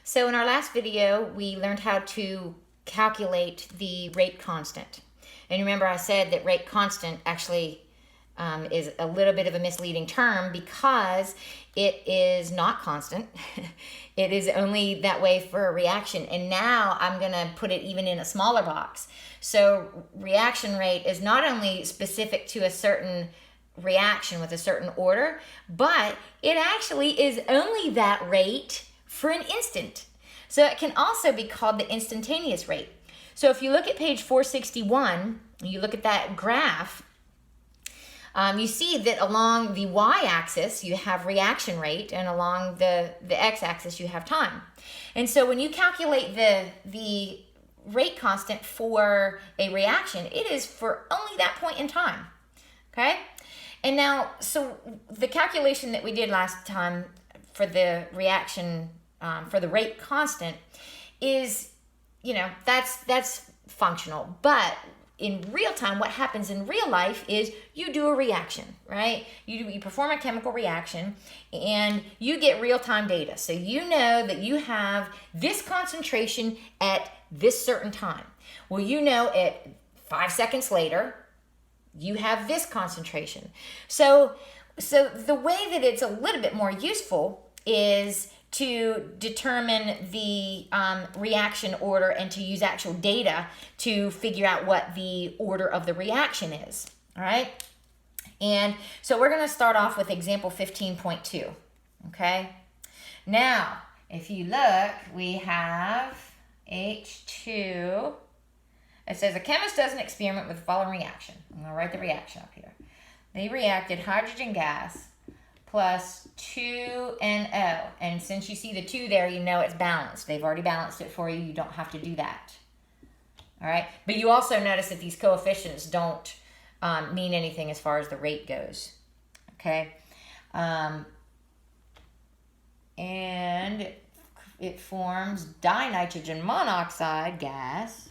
So in our last video, we learned how to calculate the rate constant. And remember I said that rate constant actually is a little bit of a misleading term because it is not constant. It is only that way for a reaction. And now I'm going to put it even in a smaller box. So reaction rate is not only specific to a certain reaction with a certain order, but it actually is only that rate for an instant. So it can also be called the instantaneous rate. So if you look at page 461, you look at that graph, you see that along the y-axis you have reaction rate, and along the x-axis you have time. And so when you calculate the rate constant for a reaction, it is for only that point in time. Okay? And now, so the calculation that we did last time for the reaction, for the rate constant is, that's functional. But in real time, what happens in real life is you do a reaction, right? You perform a chemical reaction and you get real-time data. So you know that you have this concentration at this certain time. Well, you know at 5 seconds later, you have this concentration. So the way that it's a little bit more useful is to determine the reaction order and to use actual data to figure out what the order of the reaction is, all right? And so we're gonna start off with example 15.2, okay? Now, if you look, we have H2. It says a chemist does an experiment with the following reaction. I'm gonna write the reaction up here. They reacted hydrogen gas plus 2NO. And since you see the 2 there, you know it's balanced. They've already balanced it for you. You don't have to do that. All right? But you also notice that these coefficients don't mean anything as far as the rate goes. Okay? And it forms dinitrogen monoxide gas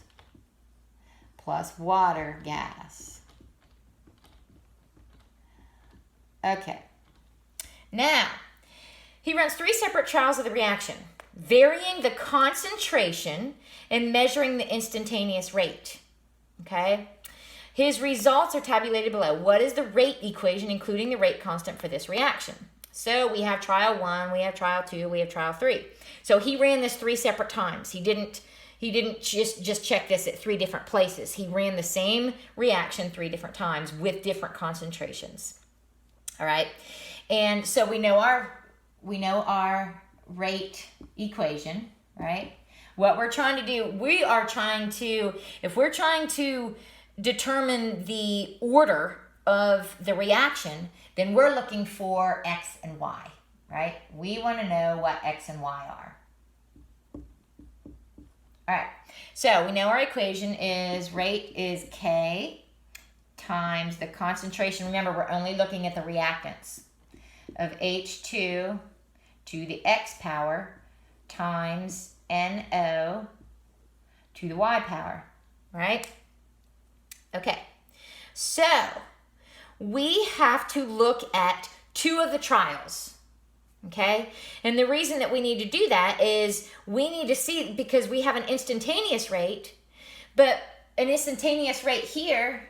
plus water gas. Okay. Now, he runs 3 separate trials of the reaction, varying the concentration and measuring the instantaneous rate. Okay? His results are tabulated below. What is the rate equation, including the rate constant for this reaction? So we have trial 1, we have trial 2, we have trial 3. So he ran this 3 separate times. He didn't just check this at 3 different places. He ran the same reaction 3 different times with different concentrations. All right? And so we know our rate equation, right? What we're trying to do, if we're trying to determine the order of the reaction, then we're looking for X and Y, right? We want to know what X and Y are. All right, so we know our equation is rate is K times the concentration. Remember, we're only looking at the reactants of H2 to the X power times NO to the Y power, right? Okay, so we have to look at 2 of the trials, okay? And the reason that we need to do that is we need to see, because we have an instantaneous rate, but an instantaneous rate here,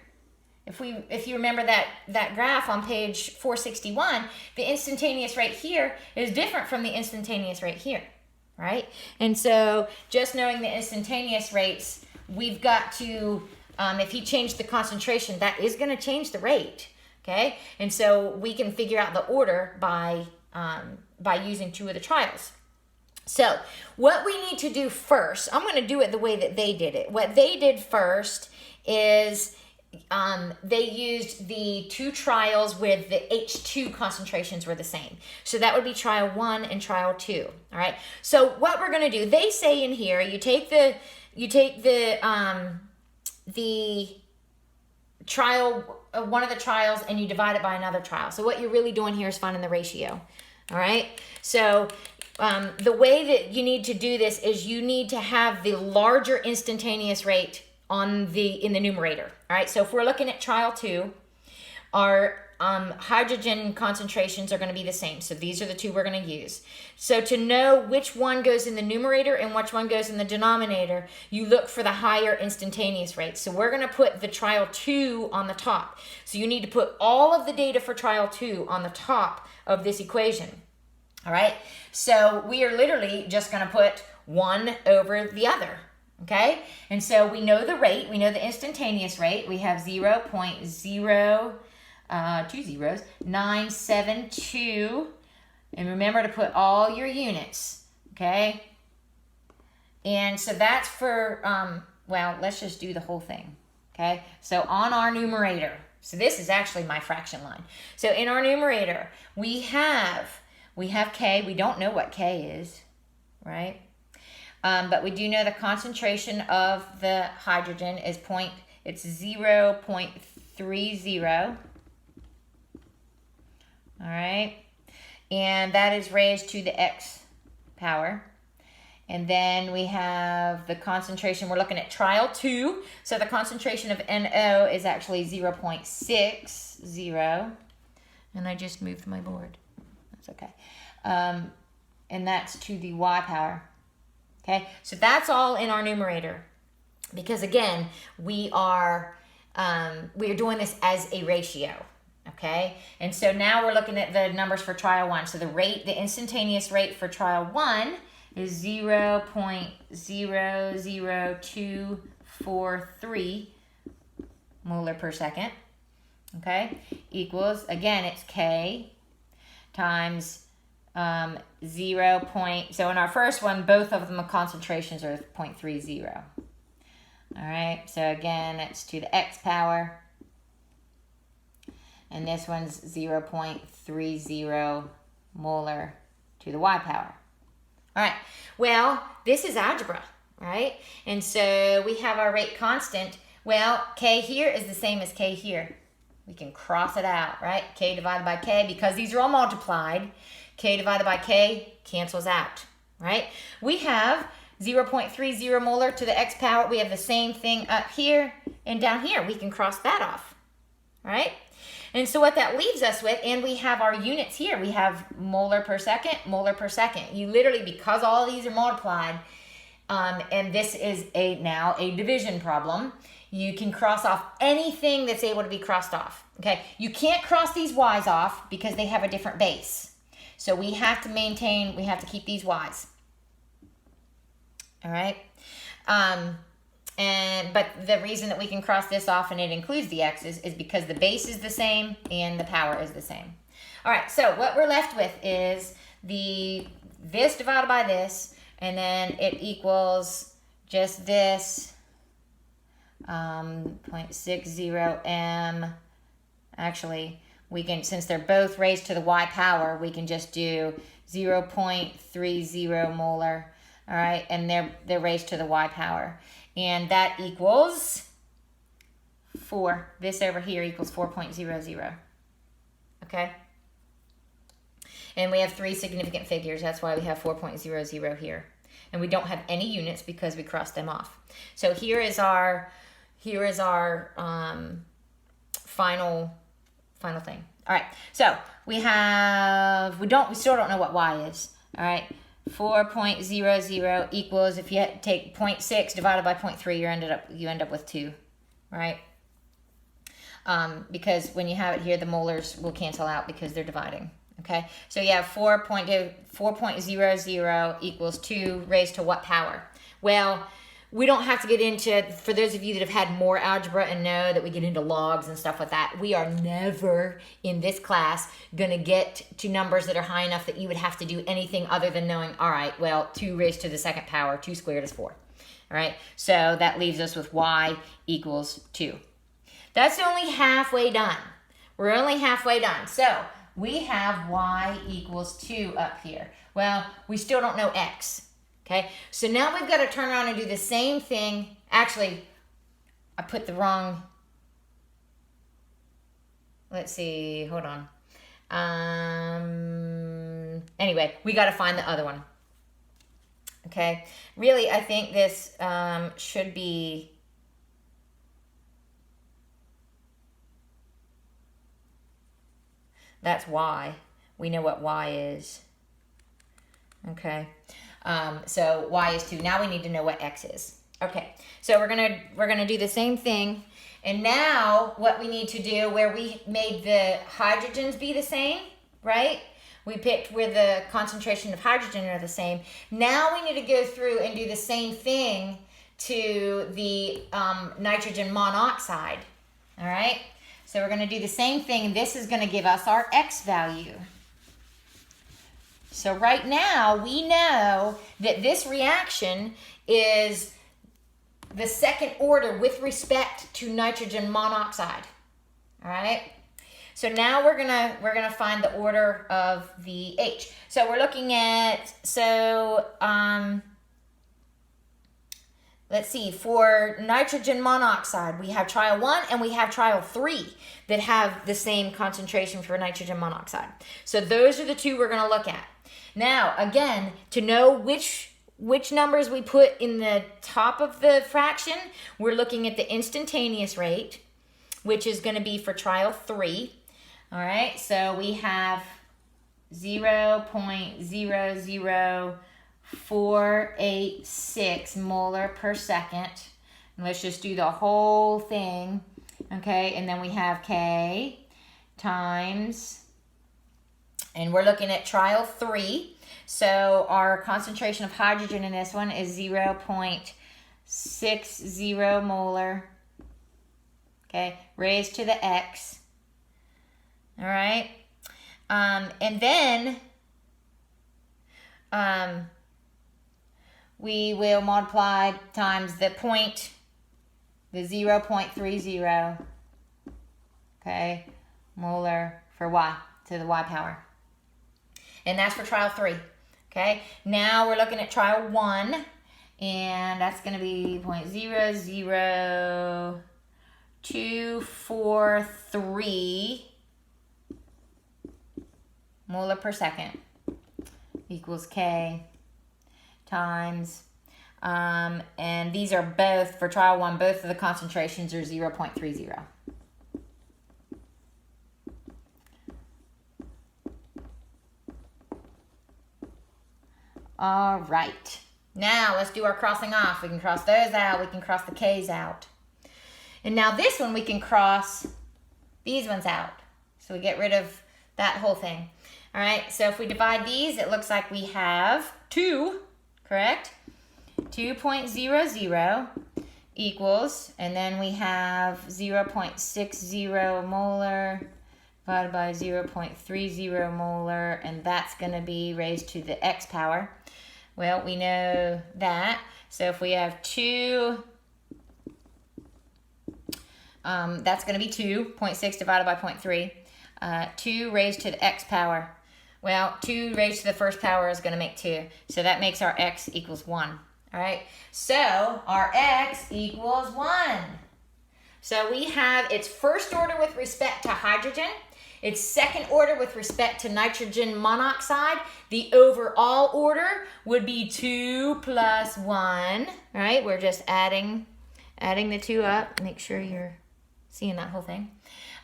if you remember that graph on page 461, the instantaneous rate here is different from the instantaneous rate here, right? And so just knowing the instantaneous rates, we've got to, if he changed the concentration, that is going to change the rate, okay? And so we can figure out the order by using 2 of the trials. So what we need to do first, I'm going to do it the way that they did it. What they did first is they used the 2 trials with the H2 concentrations were the same. So that would be trial 1 and trial 2. All right. So what we're going to do, they say in here, you take the trial, one of the trials, and you divide it by another trial. So what you're really doing here is finding the ratio. All right. So the way that you need to do this is you need to have the larger instantaneous rate in the numerator. All right, so if we're looking at trial 2, our hydrogen concentrations are going to be the same. So these are the two we're going to use. So to know which one goes in the numerator and which one goes in the denominator, you look for the higher instantaneous rate. So we're going to put the trial 2 on the top. So you need to put all of the data for trial 2 on the top of this equation. All right, so we are literally just going to put one over the other. Okay, and so we know the rate, we know the instantaneous rate. We have 0.02972, and remember to put all your units, okay? And so that's for, well, let's just do the whole thing, okay? So on our numerator, so this is actually my fraction line. So in our numerator, we have K. We don't know what K is, right? But we do know the concentration of the hydrogen is it's 0.30. All right. And that is raised to the X power. And then we have the concentration. We're looking at trial 2. So the concentration of NO is actually 0.60. And I just moved my board. That's okay. And that's to the Y power. Okay, so that's all in our numerator, because again, we are doing this as a ratio. Okay, and so now we're looking at the numbers for trial 1. So the instantaneous rate for trial 1 is 0.00243 molar per second. Okay, equals, again, it's K times 0. So in our first one, both of them, the concentrations are 0.30. All right, so again, it's to the X power. And this one's 0.30 molar to the Y power. All right, well, this is algebra, right? And so we have our rate constant. Well, K here is the same as K here. We can cross it out, right? K divided by K, because these are all multiplied. K divided by K cancels out, right? We have 0.30 molar to the X power. We have the same thing up here and down here. We can cross that off, right? And so what that leaves us with, and we have our units here. We have molar per second, molar per second. You literally, because all of these are multiplied, and this is now a division problem, you can cross off anything that's able to be crossed off, okay? You can't cross these Y's off because they have a different base. So we have to keep these Y's. All right. But the reason that we can cross this off and it includes the X's is because the base is the same and the power is the same. All right, so what we're left with is this divided by this, and then it equals just this 0.60 m. Actually, we can, since they're both raised to the Y power, we can just do 0.30 molar, all right? And they're raised to the Y power. And that equals 4. This over here equals 4.00, okay? And we have 3 significant figures. That's why we have 4.00 here. And we don't have any units because we crossed them off. So here is our final thing. All right, so we still don't know what Y is. All right, 4.00 equals, if you take 0.6 divided by 0.3, you end up with 2, right? Because when you have it here, the molars will cancel out because they're dividing. Okay, so you have 4.00 equals 2 raised to what power? Well, we don't have to get into, for those of you that have had more algebra and know that we get into logs and stuff like that, we are never in this class going to get to numbers that are high enough that you would have to do anything other than knowing, all right, well, 2 raised to the second power, 2 squared is 4. All right, so that leaves us with Y equals 2. That's only halfway done. We're only halfway done. So we have Y equals 2 up here. Well, we still don't know X. Okay, so now we've got to turn around and do the same thing. Actually, I put the wrong, let's see, hold on. Anyway, we got to find the other one. Okay, really, I think this should be, That's Y. We know what Y is. Okay. So Y is 2. Now we need to know what X is. Okay. So we're gonna do the same thing. And now what we need to do, where we made the hydrogens be the same, right? We picked where the concentration of hydrogen are the same. Now we need to go through and do the same thing to the nitrogen monoxide. All right? So we're going to do the same thing. This is going to give us our X value. So right now, we know that this reaction is the second order with respect to nitrogen monoxide. All right? So now we're gonna find the order of the H. So we're looking at, let's see, for nitrogen monoxide, we have trial 1 and we have trial 3 that have the same concentration for nitrogen monoxide. So those are the two we're gonna look at. Now, again, to know which numbers we put in the top of the fraction, we're looking at the instantaneous rate, which is gonna be for trial 3. All right, so we have 0.00486 molar per second. And let's just do the whole thing, okay? And then we have K times, and we're looking at trial 3. So our concentration of hydrogen in this one is 0.60 molar, okay, raised to the X. All right, and then we will multiply times the 0.30, okay, molar for Y to the Y power. And that's for trial 3, okay? Now we're looking at trial 1, and that's going to be 0.00243 molar per second equals K times, and these are both, for trial 1, both of the concentrations are 0.30. All right. Now let's do our crossing off. We can cross those out. We can cross the K's out. And now this one, we can cross these ones out. So we get rid of that whole thing. All right, so if we divide these, it looks like we have 2, correct? 2.00 equals, and then we have 0.60 molar divided by 0.30 molar, and that's going to be raised to the X power. Well, we know that. So if we have 2, that's going to be 2.6 divided by 0.3. 2 raised to the X power. Well, 2 raised to the first power is going to make 2. So that makes our X equals 1. All right. So our X equals 1. So we have its first order with respect to hydrogen. Its second order with respect to nitrogen monoxide. The overall order would be 2 plus 1. All right. We're just adding the 2 up. Make sure you're seeing that whole thing.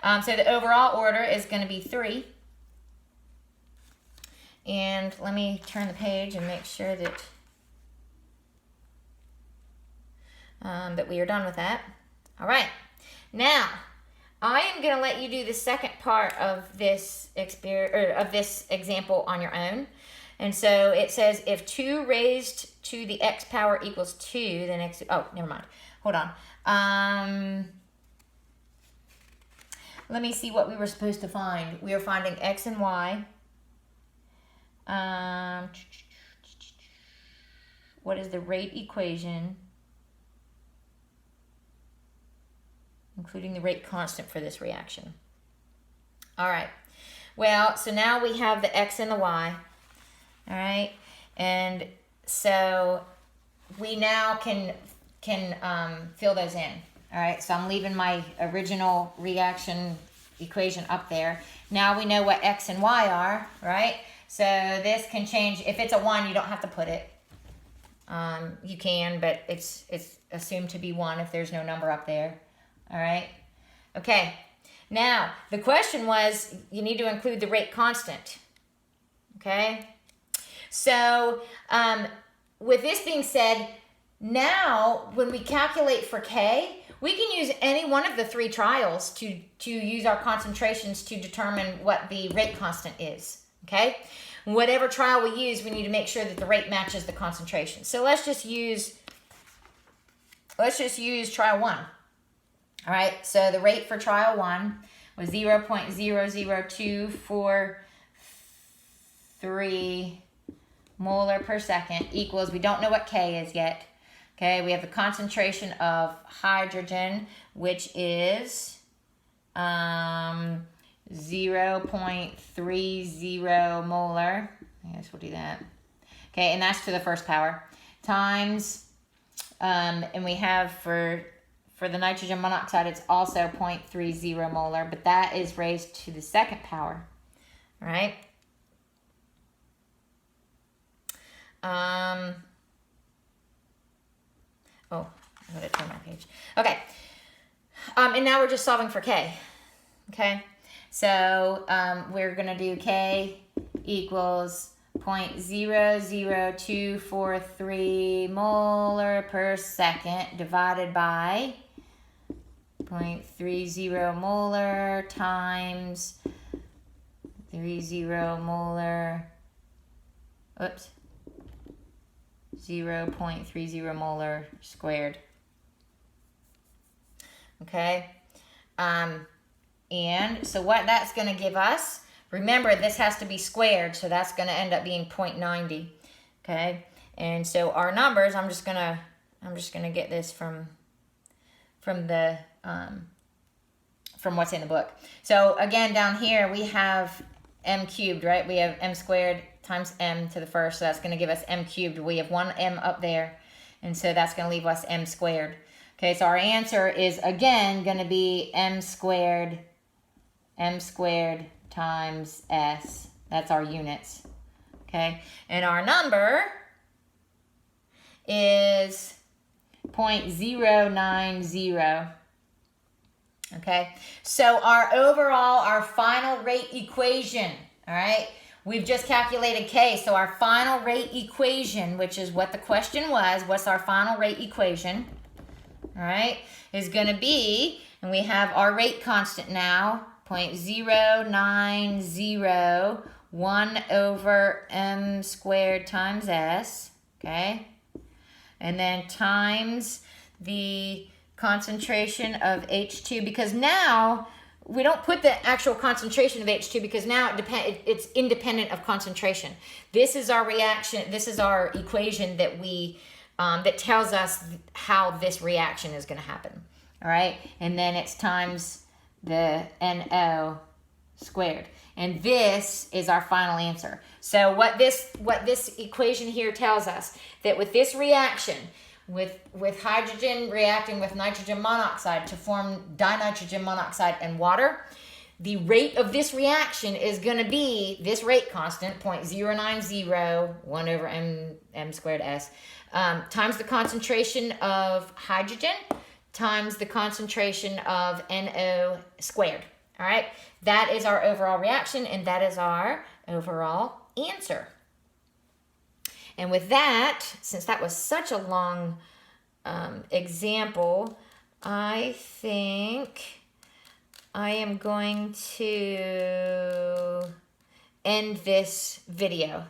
So the overall order is going to be 3. And let me turn the page and make sure that that we are done with that. All right. Now, I am going to let you do the second part of this example on your own. And so it says if 2 raised to the X power equals 2, then X... Oh, never mind. Hold on. Let me see what we were supposed to find. We were finding X and Y. What is the rate equation, including the rate constant for this reaction? All right. Well, so now we have the X and the Y. All right. And so we now can fill those in. All right. So I'm leaving my original reaction equation up there. Now we know what X and Y are, right? So this can change. If it's a 1, you don't have to put it. You can, but it's assumed to be 1 if there's no number up there. All right. Okay. Now, the question was, you need to include the rate constant. Okay? So, with this being said, now when we calculate for K, we can use any one of the three trials to use our concentrations to determine what the rate constant is. Okay? Whatever trial we use, we need to make sure that the rate matches the concentration. So let's just use trial 1. All right, so the rate for trial 1 was 0.00243 molar per second equals, we don't know what K is yet. Okay, we have the concentration of hydrogen, which is 0.30 molar. I guess we'll do that. Okay, and that's to the first power. Times, and we have for the nitrogen monoxide, it's also 0.30 molar, but that is raised to the second power. All right. Oh, I'm going to turn my page. Okay. And now we're just solving for K. Okay. So we're going to do K equals 0.00243 molar per second divided by 0.30 molar times 30 molar, 0.30 molar squared. Okay. And so what that's going to give us, remember this has to be squared, so that's going to end up being 0.90. Okay. And so our numbers, I'm just going to get this from what's in the book. So again, down here we have m cubed, right? We have m squared times m to the first, so that's going to give us m cubed. We have one m up there, and so that's going to leave us m squared. Okay, so our answer is again going to be m squared times s. That's our units. Okay, and our number is 0.090. Okay, so our final rate equation, all right, we've just calculated K, so our final rate equation, which is what the question was, what's our final rate equation, all right, is going to be, and we have our rate constant now, 0.090, 1 over m squared times s, okay, and then times the concentration of H2, because now we don't put the actual concentration of H2 because now it's independent of concentration. This is our reaction, this is our equation that we that tells us how this reaction is going to happen. All right, and then it's times the NO squared. And this is our final answer. So what this equation here tells us, that with this reaction, with hydrogen reacting with nitrogen monoxide to form dinitrogen monoxide and water, the rate of this reaction is going to be this rate constant, 0.090, 1 over m squared s, times the concentration of hydrogen times the concentration of NO squared. All right, that is our overall reaction, and that is our overall answer. And with that, since that was such a long example, I think I am going to end this video.